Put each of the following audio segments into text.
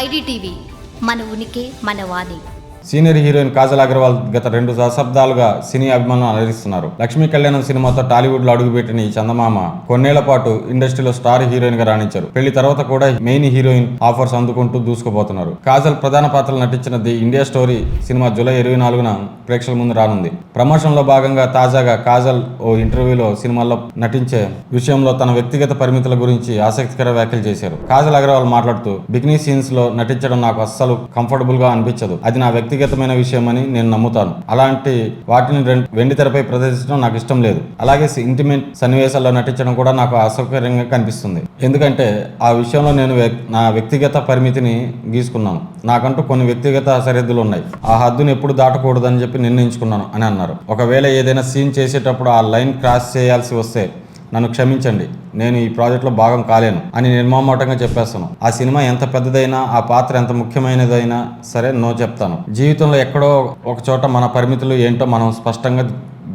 IDTV మన ఉనికి మన వాణి. సీనియర్ హీరోయిన్ కాజల్ అగర్వాల్ గత 2 దశాబ్దాలుగా సినీ అభిమానులను అలరిస్తున్నారు. లక్ష్మీ కళ్యాణం సినిమాతో టాలీవుడ్ లో అడుగుపెట్టిన ఈ చందమామ కొన్నేళ్ల పాటు ఇండస్ట్రీలో స్టార్ హీరోయిన్ గా రాణించారు. పెళ్లి తర్వాత కూడా మెయిన్ హీరోయిన్ ఆఫర్స్ అందుకుంటూ దూసుకుపోతున్నారు. కాజల్ ప్రధాన పాత్రలు నటించిన ది ఇండియా స్టోరీ సినిమా జూలై 24న ప్రేక్షకుల ముందు రానుంది. ప్రమోషన్ లో భాగంగా తాజాగా కాజల్ ఓ ఇంటర్వ్యూలో సినిమాల్లో నటించే విషయంలో తన వ్యక్తిగత పరిమితుల గురించి ఆసక్తికర వ్యాఖ్యలు చేశారు. కాజల్ అగర్వాల్ మాట్లాడుతూ, బికినీ సీన్స్ లో నటించడం నాకు అస్సలు కంఫర్టబుల్ గా అనిపించదు. అది నా వ్యక్తిగతమైన విషయమని నేను నమ్ముతాను. అలాంటి వాటిని వెండి తెరపై ప్రదర్శించడం నాకు ఇష్టం లేదు. అలాగే ఇంటిమేట్ సన్నివేశాల్లో నటించడం కూడా నాకు అసౌకర్యంగా కనిపిస్తుంది. ఎందుకంటే ఆ విషయంలో నేను నా వ్యక్తిగత పరిమితిని గీసుకున్నాను. నాకంటూ కొన్ని వ్యక్తిగత సరిహద్దులు ఉన్నాయి. ఆ హద్దును ఎప్పుడు దాటకూడదని చెప్పి నిర్ణయించుకున్నాను అని అన్నారు. ఒకవేళ ఏదైనా సీన్ చేసేటప్పుడు ఆ లైన్ క్రాస్ చేయాల్సి వస్తే నన్ను క్షమించండి, నేను ఈ ప్రాజెక్ట్లో భాగం కాలేను అని నిర్మమాటంగా చెప్పేస్తాను. ఆ సినిమా ఎంత పెద్దదైనా, ఆ పాత్ర ఎంత ముఖ్యమైనదైనా సరే నో చెప్తాను. జీవితంలో ఎక్కడో ఒక చోట మన పరిమితులు ఏంటో మనం స్పష్టంగా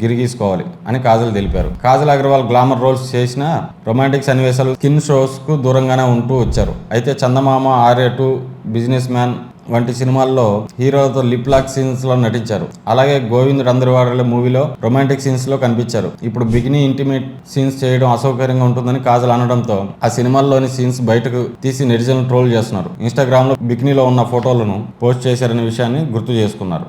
గిరిగీసుకోవాలి అని కాజల్ తెలిపారు. కాజల్ అగర్వాల్ గ్లామర్ రోల్స్ చేసిన రొమాంటిక్ సన్నివేశాలు స్కిన్ షోస్ కు దూరంగానే ఉంటూ వచ్చారు. అయితే చందమామ, ఆర్య2, బిజినెస్ మ్యాన్ వంటి సినిమాల్లో హీరోలతో లిప్ లాక్ సీన్స్ లో నటించారు. అలాగే గోవింద్ రందరవాడల మూవీలో రొమాంటిక్ సీన్స్ లో కనిపించారు. ఇప్పుడు బికినీ ఇంటిమేట్ సీన్స్ చేయడం అసౌకర్యంగా ఉంటుందని కాజల్ అనడంతో ఆ సినిమాల్లోని సీన్స్ బయటకు తీసి నెటిజన్లు ట్రోల్ చేస్తున్నారు. ఇన్స్టాగ్రామ్ లో బికినీలో ఉన్న ఫోటోలను పోస్ట్ చేశారనే విషయాన్ని గుర్తు చేసుకున్నారు.